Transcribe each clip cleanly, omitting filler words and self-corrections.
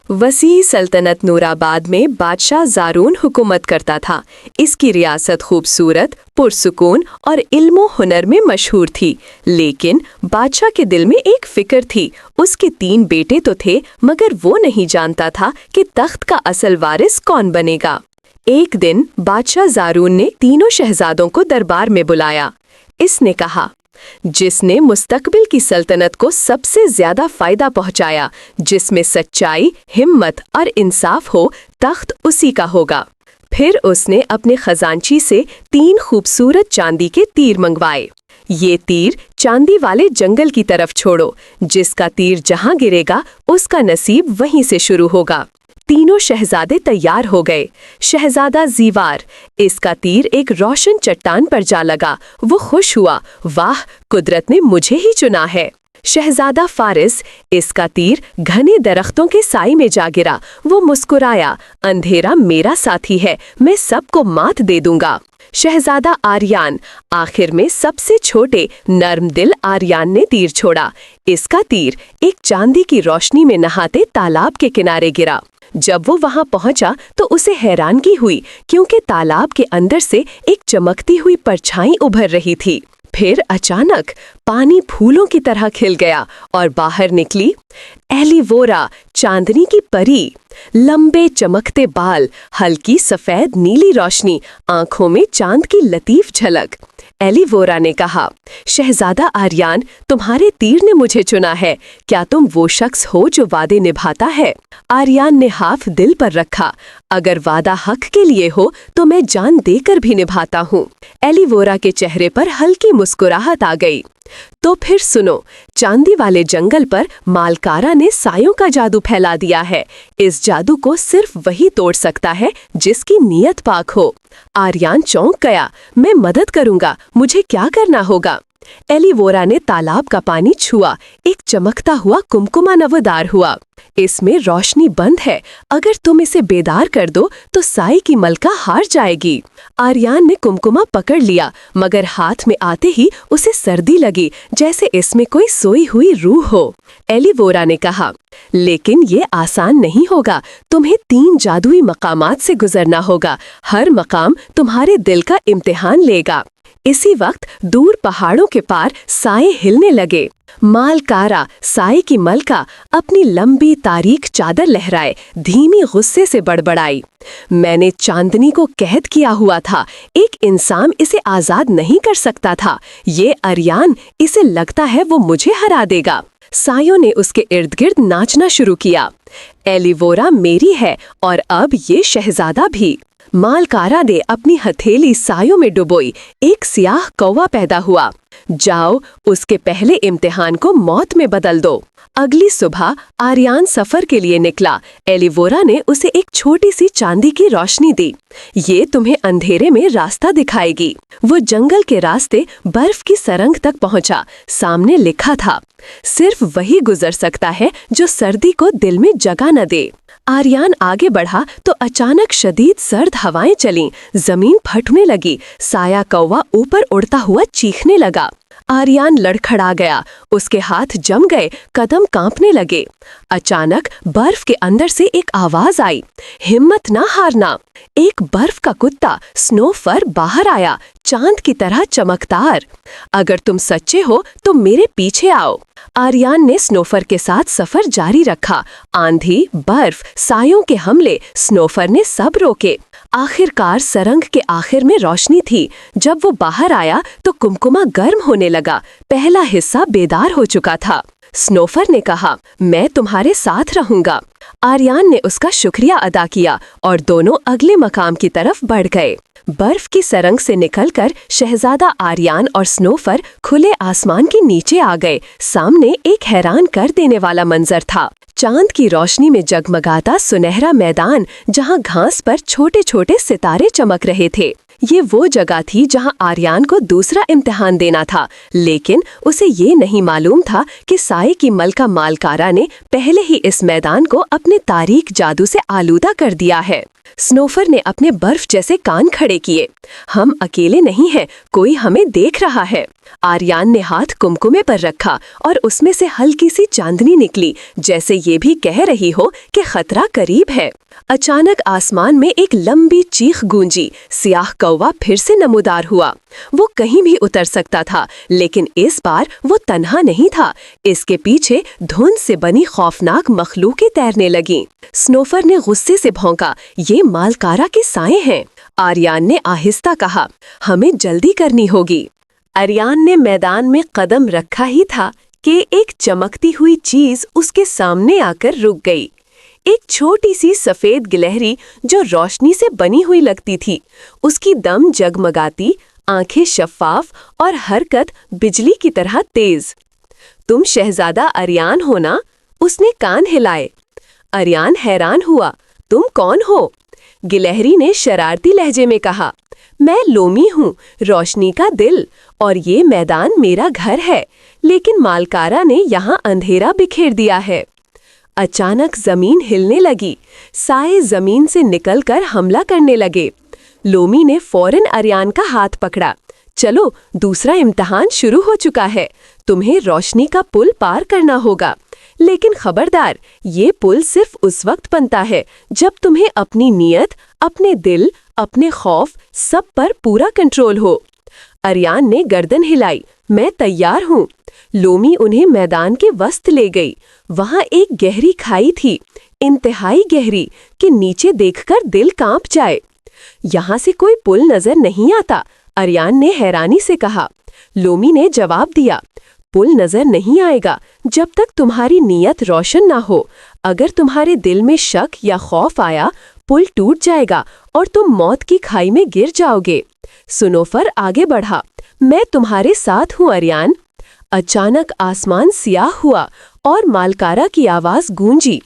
वसी सल्तनत नूराबाद में बादशाह ज़ारून हुकूमत करता था। इसकी रियासत खूबसूरत, पुरसुकून और इल्मो हुनर में मशहूर थी। लेकिन बादशाह के दिल में एक फिक्र थी। उसके 3 बेटे तो थे, मगर वो नहीं जानता था कि तख्त का असल वारिस कौन बनेगा। एक दिन बादशाह ज़ारून ने तीनों शहजादों को दरबार में बुलाया। इसने कहा, जिसने मुस्तकबिल की सल्तनत को सबसे ज्यादा फायदा पहुंचाया, जिसमें सच्चाई, हिम्मत और इंसाफ हो, तख्त उसी का होगा। फिर उसने अपने खजांची से 3 खूबसूरत चांदी के तीर मंगवाए। ये तीर चांदी वाले जंगल की तरफ छोड़ो, जिसका तीर जहां गिरेगा उसका नसीब वहीं से शुरू होगा। तीनों शहजादे तैयार हो गए। शहजादा जीवार, इसका तीर एक रोशन चट्टान पर जा लगा। वो खुश हुआ, वाह, कुदरत ने मुझे ही चुना है। शहजादा फारिस, इसका तीर घने दरख्तों के साए में जा गिरा। वो मुस्कुराया, अंधेरा मेरा साथी है, मैं सबको मात दे दूंगा। शहजादा आर्यान, आखिर में सबसे छोटे नर्म दिल आर्यान ने तीर छोड़ा। इसका तीर एक चांदी की रोशनी में नहाते तालाब के किनारे गिरा। जब वो वहां पहुंचा तो उसे हैरानगी हुई, क्योंकि तालाब के अंदर से एक चमकती हुई परछाई उभर रही थी। फिर अचानक पानी फूलों की तरह खिल गया और बाहर निकली एलिवोरा, चांदनी की परी। लंबे चमकते बाल, हल्की सफेद नीली रोशनी, आंखों में चांद की लतीफ झलक। एलिवोरा ने कहा, शहजादा आर्यान, तुम्हारे तीर ने मुझे चुना है। क्या तुम वो शख्स हो जो वादे निभाता है? आर्यान ने हाथ दिल पर रखा, अगर वादा हक के लिए हो तो मैं जान देकर भी निभाता हूँ। एलिवोरा के चेहरे पर हल्की मुस्कुराहट आ गई। तो फिर सुनो, चांदी वाले जंगल पर मालकारा ने सायों का जादू फैला दिया है। इस जादू को सिर्फ वही तोड़ सकता है जिसकी नीयत पाक हो। आर्यान चौंक गया, मैं मदद करूंगा, मुझे क्या करना होगा? एलिवोरा ने तालाब का पानी छुआ। एक चमकता हुआ कुमकुमा नवदार हुआ। इसमें रोशनी बंद है, अगर तुम इसे बेदार कर दो तो साई की मलका हार जाएगी। आर्यान ने कुमकुमा पकड़ लिया, मगर हाथ में आते ही उसे सर्दी लगी, जैसे इसमें कोई सोई हुई रूह हो। एलिवोरा ने कहा, लेकिन ये आसान नहीं होगा। तुम्हें 3 जादुई मकामात से गुजरना होगा। हर मकाम तुम्हारे दिल का इम्तिहान लेगा। इसी वक्त दूर पहाड़ों के पार साए हिलने लगे। मालकारा, साए की मलका, अपनी लंबी तारीख चादर लहराए धीमी गुस्से से बड़बड़ाई, मैंने चांदनी को कैद किया हुआ था। एक इंसान इसे आजाद नहीं कर सकता था। ये आर्यान, इसे लगता है वो मुझे हरा देगा। सायों ने उसके इर्द गिर्द नाचना शुरू किया। एलिवोरा मेरी है और अब ये शहजादा भी। मालकारा ने अपनी हथेली सायों में डुबोई। एक सियाह कौवा पैदा हुआ। जाओ, उसके पहले इम्तिहान को मौत में बदल दो। अगली सुबह आर्यान सफर के लिए निकला। एलिवोरा ने उसे एक छोटी सी चांदी की रोशनी दी। ये तुम्हें अंधेरे में रास्ता दिखाएगी। वो जंगल के रास्ते बर्फ की सरंग तक पहुंचा। सामने लिखा था, सिर्फ वही गुजर सकता है जो सर्दी को दिल में जगह न दे। आर्यान आगे बढ़ा तो अचानक शदीद सर्द हवाएं चलीं, जमीन फटने लगी। साया कौवा ऊपर उड़ता हुआ चीखने लगा। आर्यान लड़खड़ा गया, उसके हाथ जम गए, कदम कांपने लगे। अचानक बर्फ के अंदर से एक आवाज आई, हिम्मत ना हारना। एक बर्फ का कुत्ता स्नोफर बाहर आया, चांद की तरह चमकदार। अगर तुम सच्चे हो तो मेरे पीछे आओ। आर्यान ने स्नोफर के साथ सफर जारी रखा। आंधी, बर्फ, सायों के हमले, स्नोफर ने सब रोके। आखिरकार सरंग के आखिर में रोशनी थी। जब वो बाहर आया तो कुमकुमा गर्म होने लगा। पहला हिस्सा बेदार हो चुका था। स्नोफर ने कहा, मैं तुम्हारे साथ रहूंगा। आर्यान ने उसका शुक्रिया अदा किया और दोनों अगले मकाम की तरफ बढ़ गए। बर्फ की सरंग से निकलकर शहजादा आर्यान और स्नोफर खुले आसमान के नीचे आ गए। सामने एक हैरान कर देने वाला मंजर था। चांद की रोशनी में जगमगाता सुनहरा मैदान, जहां घास पर छोटे छोटे सितारे चमक रहे थे। ये वो जगह थी जहां आर्यान को दूसरा इम्तिहान देना था, लेकिन उसे ये नहीं मालूम था कि साए की मलका मालकारा ने पहले ही इस मैदान को अपने तारीक जादू से आलूदा कर दिया है। स्नोफर ने अपने बर्फ जैसे कान खड़े किए। हम अकेले नहीं हैं, कोई हमें देख रहा है। आर्यान ने हाथ कुमकुमे पर रखा और उसमें से हल्की सी चांदनी निकली, जैसे ये भी कह रही हो कि खतरा करीब है। अचानक आसमान में एक लंबी चीख गूंजी। सियाह कौवा फिर से नमूदार हुआ। वो कहीं भी उतर सकता था, लेकिन इस बार वो तन्हा नहीं था। इसके पीछे धुंध से बनी खौफनाक मखलूकें तैरने लगीं। स्नोफर ने गुस्से से भौंका, ये मालकारा के साए हैं। आर्यान ने आहिस्ता कहा, हमें जल्दी करनी होगी। आर्यान ने मैदान में कदम रखा ही था कि एक चमकती हुई चीज उसके सामने आकर रुक गई। एक छोटी सी सफेद गिलहरी जो रोशनी से बनी हुई लगती थी। उसकी दम जगमगाती, आंखें शफाफ और हरकत बिजली की तरह तेज। तुम शहजादा आर्यान हो ना? उसने कान हिलाए। आर्यान हैरान हुआ, तुम कौन हो? गिलहरी ने शरारती लहजे में कहा, मैं लोमी हूँ, रोशनी का दिल, और ये मैदान मेरा घर है, लेकिन मालकारा ने यहाँ अंधेरा बिखेर दिया है। अचानक जमीन हिलने लगी। साए जमीन से निकलकर हमला करने लगे। लोमी ने फौरन आर्यान का हाथ पकड़ा। चलो, दूसरा इम्तिहान शुरू हो चुका है। तुम्हें रोशनी का पुल पार करना होगा, लेकिन खबरदार, ये पुल सिर्फ उस वक्त बनता है जब तुम्हें अपनी नीयत, अपने दिल, अपने खौफ सब पर पूरा कंट्रोल हो। आर्यान ने गर्दन हिलाई, मैं तैयार हूँ। लोमी उन्हें मैदान के वस्त ले गई। वहां एक गहरी खाई थी, इंतहाई गहरी कि नीचे देखकर दिल कांप जाए। यहाँ से कोई पुल नजर नहीं आता, आर्यान ने हैरानी से कहा। लोमी ने जवाब दिया, पुल नजर नहीं आएगा जब तक तुम्हारी नीयत रोशन ना हो। अगर तुम्हारे दिल में शक या खौफ आया, पुल टूट जाएगा और तुम मौत की खाई में गिर जाओगे। स्नोफर आगे बढ़ा, मैं तुम्हारे साथ हूँ आर्यान। अचानक आसमान सियाह हुआ और मालकारा की आवाज गूंजी,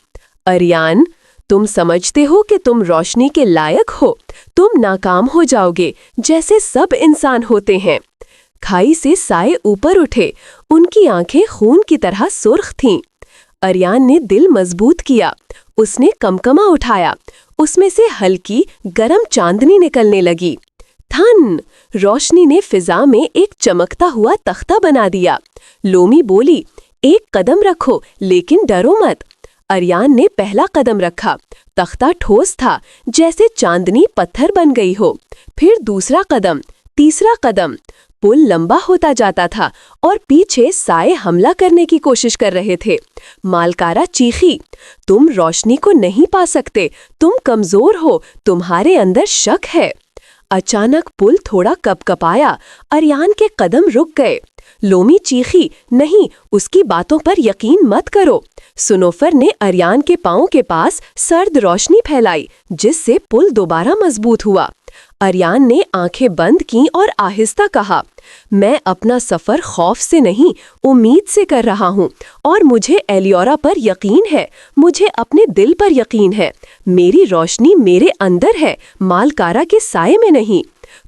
आर्यान, तुम समझते हो कि तुम रोशनी के लायक हो? तुम नाकाम हो जाओगे, जैसे सब इंसान होते हैं। खाई से साए ऊपर उठे, उनकी आंखें खून की तरह सुर्ख थीं। आर्यान ने दिल मजबूत किया। उसने कमकमा उठाया, उसमें से हल्की गरम चांदनी निकलने लगी। थन! रोशनी ने फिजा में एक चमकता हुआ तख्ता बना दिया। लोमी बोली, एक कदम रखो, लेकिन डरो मत। आर्यान ने पहला कदम रखा। तख्ता ठोस था, जैसे चांदनी पत्थर बन गई हो। फिर दूसरा कदम, तीसरा कदम। पुल लंबा होता जाता था और पीछे साए हमला करने की कोशिश कर रहे थे। मालकारा चीखी, तुम रोशनी को नहीं पा सकते, तुम कमजोर हो, तुम्हारे अंदर शक है। अचानक पुल थोड़ा कपकपाया। आर्यान के कदम रुक गए। लोमी चीखी, नहीं, उसकी बातों पर यकीन मत करो। स्नोफर ने आर्यान के पांव के पास सर्द रोशनी फैलाई, जिससे पुल दोबारा मजबूत हुआ। आर्यान ने आंखें बंद की और आहिस्ता कहा, मैं अपना सफर खौफ से नहीं, उम्मीद से कर रहा हूँ, और मुझे एलियोरा पर यकीन है, मुझे अपने दिल पर यकीन है। मेरी रोशनी मेरे अंदर है, मालकारा के साए में नहीं।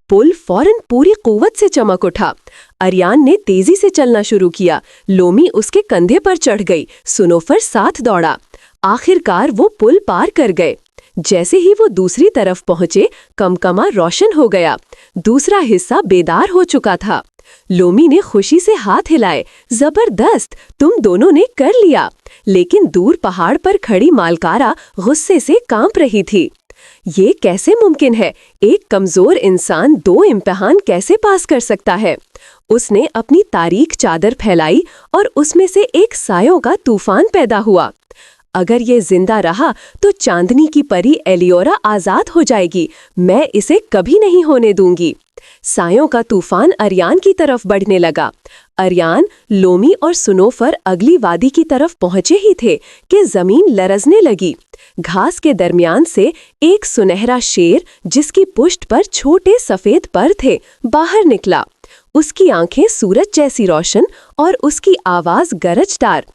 पुल फौरन पूरी कुव्वत से चमक उठा। आर्यान ने तेजी से चलना शुरू किया। लोमी उसके कंधे पर चढ़ गई। स्नोफर साथ दौड़ा। आखिरकार वो पुल पार कर गए। जैसे ही वो दूसरी तरफ पहुंचे, कमकमा रोशन हो गया। दूसरा हिस्सा बेदार हो चुका था। लोमी ने खुशी से हाथ हिलाए, जबरदस्त, तुम दोनों ने कर लिया। लेकिन दूर पहाड़ पर खड़ी मालकारा गुस्से से कांप रही थी। ये कैसे मुमकिन है? एक कमजोर इंसान 2 इम्तिहान कैसे पास कर सकता है? उसने अपनी तारीख चादर फैलाई और उसमें से एक सायों का तूफान पैदा हुआ। अगर ये जिंदा रहा तो चांदनी की परी एलियोरा आजाद हो जाएगी। मैं इसे कभी नहीं होने दूंगी। सायों का तूफान आर्यान की तरफ बढ़ने लगा। आर्यान, लोमी और स्नोफर अगली वादी की तरफ पहुंचे ही थे कि जमीन लरजने लगी। घास के दरमियान से एक सुनहरा शेर, जिसकी पुष्ट पर छोटे सफेद पर थे, बाहर निकला। उसकी आंखें सूरज जैसी रोशन और उसकी आवाज गरजदार।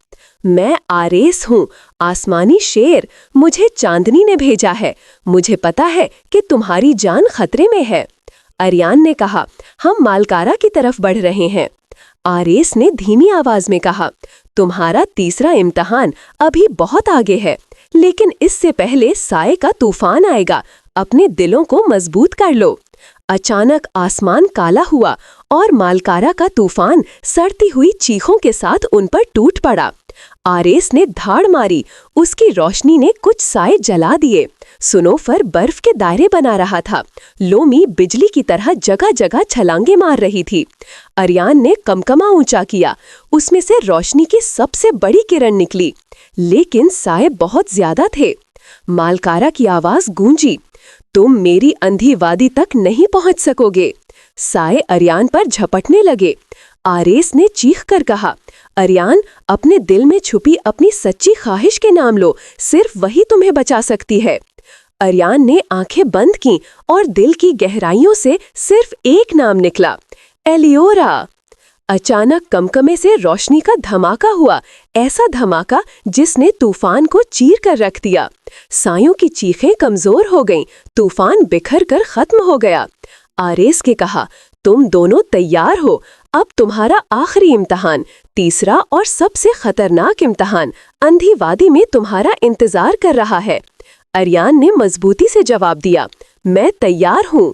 मैं आरेस हूँ, आसमानी शेर, मुझे चांदनी ने भेजा है। मुझे पता है कि तुम्हारी जान खतरे में है। आर्यान ने कहा, हम मालकारा की तरफ बढ़ रहे हैं। आरेस ने धीमी आवाज में कहा, तुम्हारा तीसरा इम्तिहान अभी बहुत आगे है, लेकिन इससे पहले साए का तूफान आएगा। अपने दिलों को मजबूत कर लो। अचानक आसमान काला हुआ और मालकारा का तूफान सड़ती हुई चीखों के साथ उन पर टूट पड़ा। आरेस ने धाड़ मारी, उसकी रोशनी ने कुछ साए जला दिए। सुनोफर बर्फ के दायरे बना रहा था। लोमी बिजली की तरह जगह जगह छलांगे मार रही थी। अरियान ने कमकमा ऊंचा किया, उसमें से रोशनी की सबसे बड़ी किरण निकली, लेकिन साए बहुत ज्यादा थे। मालकारा की आवाज गूंजी, तुम मेरी अंधी वादी तक नहीं पहुंच सकोगे। साए अरियान पर झपटने लगे। आरेस ने चीख कर कहा, अरियान, अपने दिल में छुपी अपनी सच्ची ख्वाहिश के नाम लो, सिर्फ वही तुम्हें बचा सकती है। अरियान ने आंखें बंद की और दिल की गहराइयों से सिर्फ एक नाम निकला, एलियोरा। अचानक कमकमे से रोशनी का धमाका हुआ, ऐसा धमाका जिसने तूफान को चीर कर रख दिया। सायों की चीखें कमजोर हो गईं, तूफान बिखर कर खत्म हो गया। आरेस के कहा, तुम दोनों तैयार हो, अब तुम्हारा आखिरी इम्तिहान, तीसरा और सबसे खतरनाक इम्तिहान अंधी वादी में तुम्हारा इंतजार कर रहा है। अरियान ने मजबूती से जवाब दिया, मैं तैयार हूँ।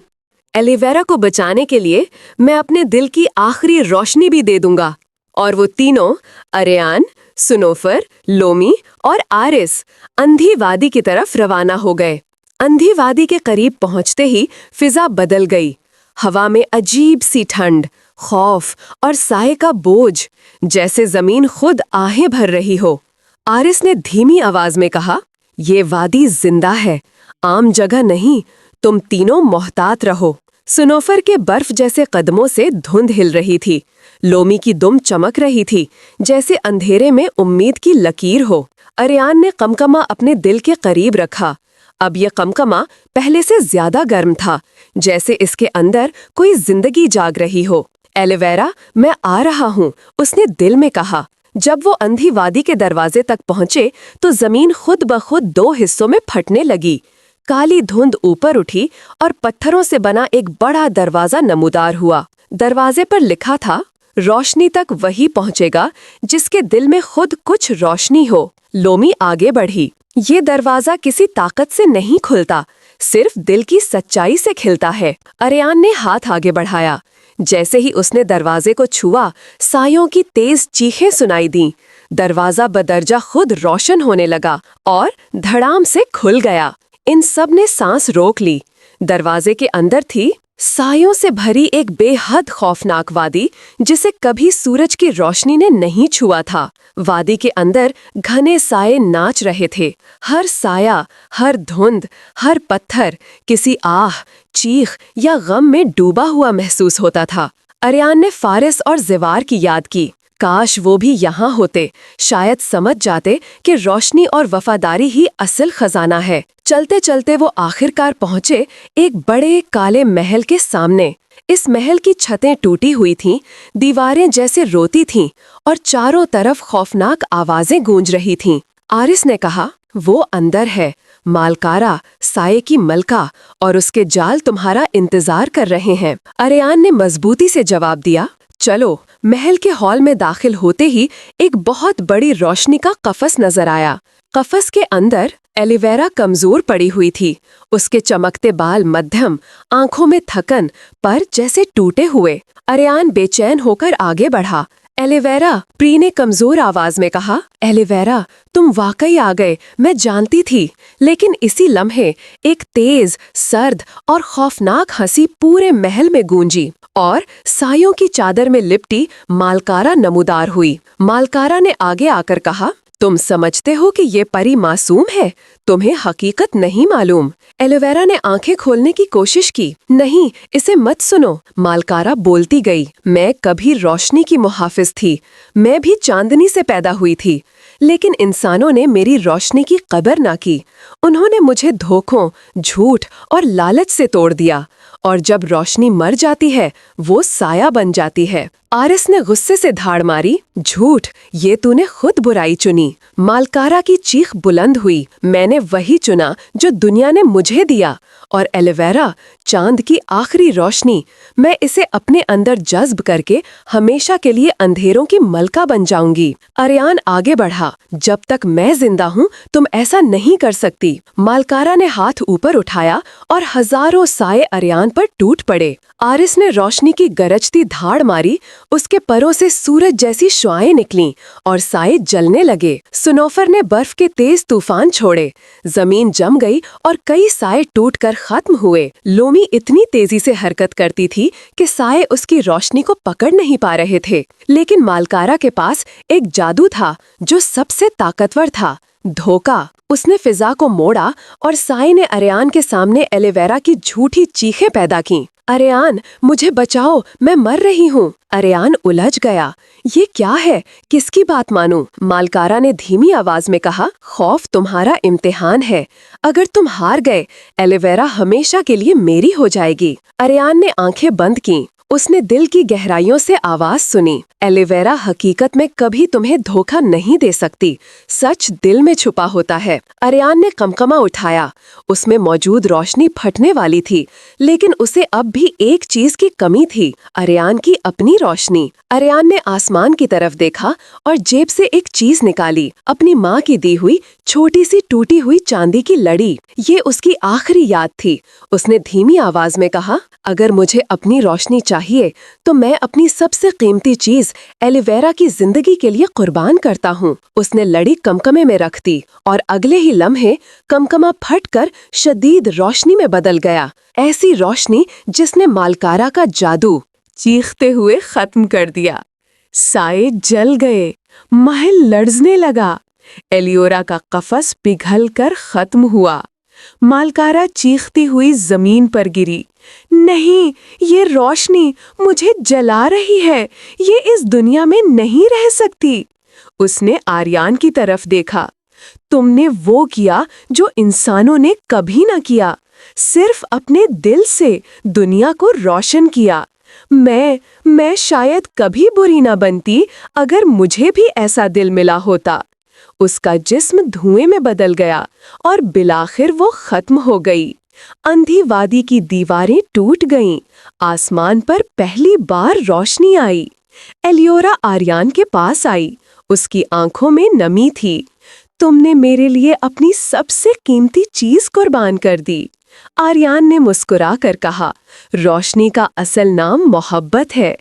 एलिवेरा को बचाने के लिए मैं अपने दिल की आखिरी रोशनी भी दे दूंगा। और वो तीनों, अरियान, सुनोफर, लोमी और आरिस, अंधी वादी की तरफ रवाना हो गए। अंधी वादी के करीब पहुंचते ही फिजा बदल गई। हवा में अजीब सी ठंड, खौफ और साए का बोझ, जैसे जमीन खुद आहें भर रही हो। आरिस ने धीमी आवाज में कहा, ये वादी जिंदा है, आम जगह नहीं, तुम तीनों मोहतात रहो। सुनोफर के बर्फ जैसे कदमों से धुंध हिल रही थी। लोमी की दुम चमक रही थी, जैसे अंधेरे में उम्मीद की लकीर हो। अरियान ने कमकमा अपने दिल के करीब रखा। अब यह कमकमा पहले से ज्यादा गर्म था, जैसे इसके अंदर कोई जिंदगी जाग रही हो। एलिवेरा, मैं आ रहा हूँ, उसने दिल में कहा। जब वो अंधी वादी के दरवाजे तक पहुंचे तो जमीन खुद ब खुद दो हिस्सों में फटने लगी। काली धुंध ऊपर उठी और पत्थरों से बना एक बड़ा दरवाजा नमूदार हुआ। दरवाजे पर लिखा था, रोशनी तक वही पहुंचेगा जिसके दिल में खुद कुछ रोशनी हो। लोमी आगे बढ़ी। ये दरवाजा किसी ताकत से नहीं खुलता, सिर्फ दिल की सच्चाई से खिलता है। अरियान ने हाथ आगे बढ़ाया। जैसे ही उसने दरवाजे को छुआ, सायों की तेज चीखें सुनाई दी। दरवाजा बदरजा खुद रोशन होने लगा और धड़ाम से खुल गया। इन सब ने सांस रोक ली। दरवाजे के अंदर थी सायों से भरी एक बेहद खौफनाक वादी, जिसे कभी सूरज की रोशनी ने नहीं छुआ था। वादी के अंदर घने साए नाच रहे थे। हर साया, हर धुंध, हर पत्थर किसी आह, चीख या गम में डूबा हुआ महसूस होता था। अरियान ने फारिस और ज़िवार की याद की। काश वो भी यहाँ होते, शायद समझ जाते कि रोशनी और वफादारी ही असल खजाना है। चलते चलते वो आखिरकार पहुँचे एक बड़े काले महल के सामने। इस महल की छतें टूटी हुई थीं, दीवारें जैसे रोती थीं और चारों तरफ खौफनाक आवाजें गूंज रही थीं। आरिस ने कहा, वो अंदर है, मालकारा, साए की मलका, और उसके जाल तुम्हारा इंतजार कर रहे हैं। अरियान ने मजबूती से जवाब दिया, चलो। महल के हॉल में दाखिल होते ही एक बहुत बड़ी रोशनी का कफस नजर आया। कफस के अंदर एलिवेरा कमजोर पड़ी हुई थी। उसके चमकते बाल मध्यम, आंखों में थकन, पर जैसे टूटे हुए। अरियान बेचैन होकर आगे बढ़ा। एलिवेरा, प्री ने कमजोर आवाज में कहा, एलिवेरा, तुम वाकई आ गए, मैं जानती थी। लेकिन इसी लम्हे एक तेज, सर्द और खौफनाक हंसी पूरे महल में गूंजी और सायों की चादर में लिपटी मालकारा नमूदार हुई। मालकारा ने आगे आकर कहा, तुम समझते हो कि ये परी मासूम है, तुम्हें हकीकत नहीं मालूम। एलोवेरा ने आंखें खोलने की कोशिश की। नहीं, इसे मत सुनो, मालकारा बोलती गई। मैं कभी रोशनी की मुहाफिज थी, मैं भी चांदनी से पैदा हुई थी, लेकिन इंसानों ने मेरी रोशनी की कदर ना की। उन्होंने मुझे धोखों, झूठ और लालच से तोड़ दिया, और जब रोशनी मर जाती है वो साया बन जाती है। आरिस ने गुस्से से धाड़ मारी, झूठ, ये तूने खुद बुराई चुनी। मालकारा की चीख बुलंद हुई, मैंने वही चुना जो दुनिया ने मुझे दिया। और एलोवेरा, चांद की आखिरी रोशनी, मैं इसे अपने अंदर जज्ब करके हमेशा के लिए अंधेरों की मलका बन जाऊंगी। अरियान आगे बढ़ा, जब तक मैं जिंदा हूँ तुम ऐसा नहीं कर सकती। मालकारा ने हाथ ऊपर उठाया और हजारों साए अरियान पर टूट पड़े। आरिस ने रोशनी की गरजती धाड़ मारी, उसके परों से सूरज जैसी शुआएं निकलीं और साए जलने लगे। सुनोफर ने बर्फ के तेज तूफान छोड़े, जमीन जम गई और कई साए टूटकर खत्म हुए। लोमी इतनी तेजी से हरकत करती थी कि साए उसकी रोशनी को पकड़ नहीं पा रहे थे। लेकिन मालकारा के पास एक जादू था जो सबसे ताकतवर था, धोखा। उसने फिजा को मोड़ा और साए ने अरियान के सामने एलोवेरा की झूठी चीखें पैदा की। अरियान, मुझे बचाओ, मैं मर रही हूँ। अरियान उलझ गया, ये क्या है, किसकी बात मानूं? मालकारा ने धीमी आवाज में कहा, खौफ तुम्हारा इम्तिहान है। अगर तुम हार गए, एलोवेरा हमेशा के लिए मेरी हो जाएगी। अरियान ने आंखें बंद की, उसने दिल की गहराइयों से आवाज सुनी, एलोवेरा हकीकत में कभी तुम्हें धोखा नहीं दे सकती, सच दिल में छुपा होता है। अरियान ने कमकमा उठाया, उसमें मौजूद रोशनी फटने वाली थी, लेकिन उसे अब भी एक चीज की कमी थी, अरियान की अपनी रोशनी। अरियान ने आसमान की तरफ देखा और जेब से एक चीज निकाली, अपनी माँ की दी हुई छोटी सी टूटी हुई चांदी की लड़ी। ये उसकी आखिरी याद थी। उसने धीमी आवाज में कहा, अगर मुझे अपनी रोशनी चाहिए तो मैं अपनी सबसे कीमती चीज एलोवेरा की जिंदगी के लिए कुर्बान करता हूँ। उसने लड़ी कमकमे में रख दी और अगले ही लम्हे कमकमा फटकर शदीद रोशनी में बदल गया, ऐसी रोशनी जिसने मालकारा का जादू चीखते हुए खत्म कर दिया। साए जल गए, महल लर्जने लगा, एलियोरा का कफस पिघलकर खत्म हुआ। मालकारा चीखती हुई जमीन पर गिरी, नहीं, ये रोशनी मुझे जला रही है, ये इस दुनिया में नहीं रह सकती। उसने आर्यान की तरफ देखा, तुमने वो किया जो इंसानों ने कभी न किया, सिर्फ अपने दिल से दुनिया को रोशन किया। मैं शायद कभी बुरी न बनती अगर मुझे भी ऐसा दिल मिला होता। उसका जिस्म धुएं में बदल गया और बिलाखिर वो खत्म हो गई। अंधी वादी की दीवारें टूट गईं, आसमान पर पहली बार रोशनी आई। एलियोरा आर्यान के पास आई, उसकी आंखों में नमी थी। तुमने मेरे लिए अपनी सबसे कीमती चीज कुर्बान कर दी। आर्यान ने मुस्कुरा कर कहा, रोशनी का असल नाम मोहब्बत है।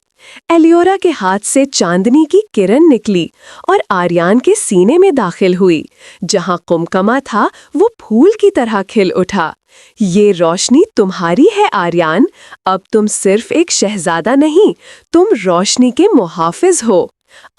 एलियोरा के हाथ से चांदनी की किरण निकली और आर्यान के सीने में दाखिल हुई। जहां कुमकमा था वो फूल की तरह खिल उठा। ये रोशनी तुम्हारी है आर्यान, अब तुम सिर्फ एक शहजादा नहीं, तुम रोशनी के मुहाफिज हो।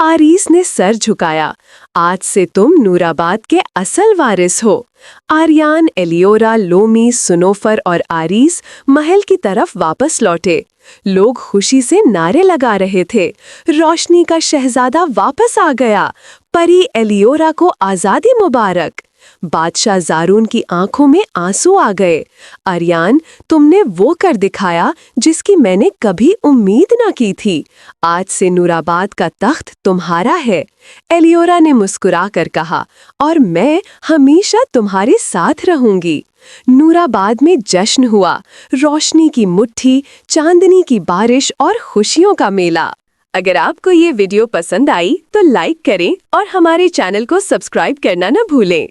आरीस ने सर झुकाया, आज से तुम नूराबाद के असल वारिस हो। आर्यान, एलियोरा, लोमी, सुनोफर और आरीस महल की तरफ वापस लौटे। लोग खुशी से नारे लगा रहे थे, रोशनी का शहजादा वापस आ गया, परी एलियोरा को आज़ादी मुबारक। बादशाह ज़ारून की आंखों में आंसू आ गए। आर्यान, तुमने वो कर दिखाया जिसकी मैंने कभी उम्मीद न की थी। आज से नूराबाद का तख्त तुम्हारा है। एलियोरा ने मुस्कुरा कर कहा, और मैं हमेशा तुम्हारे साथ रहूंगी। नूराबाद में जश्न हुआ, रोशनी की मुट्ठी, चांदनी की बारिश और खुशियों का मेला। अगर आपको ये वीडियो पसंद आई तो लाइक करें और हमारे चैनल को सब्सक्राइब करना न भूलें।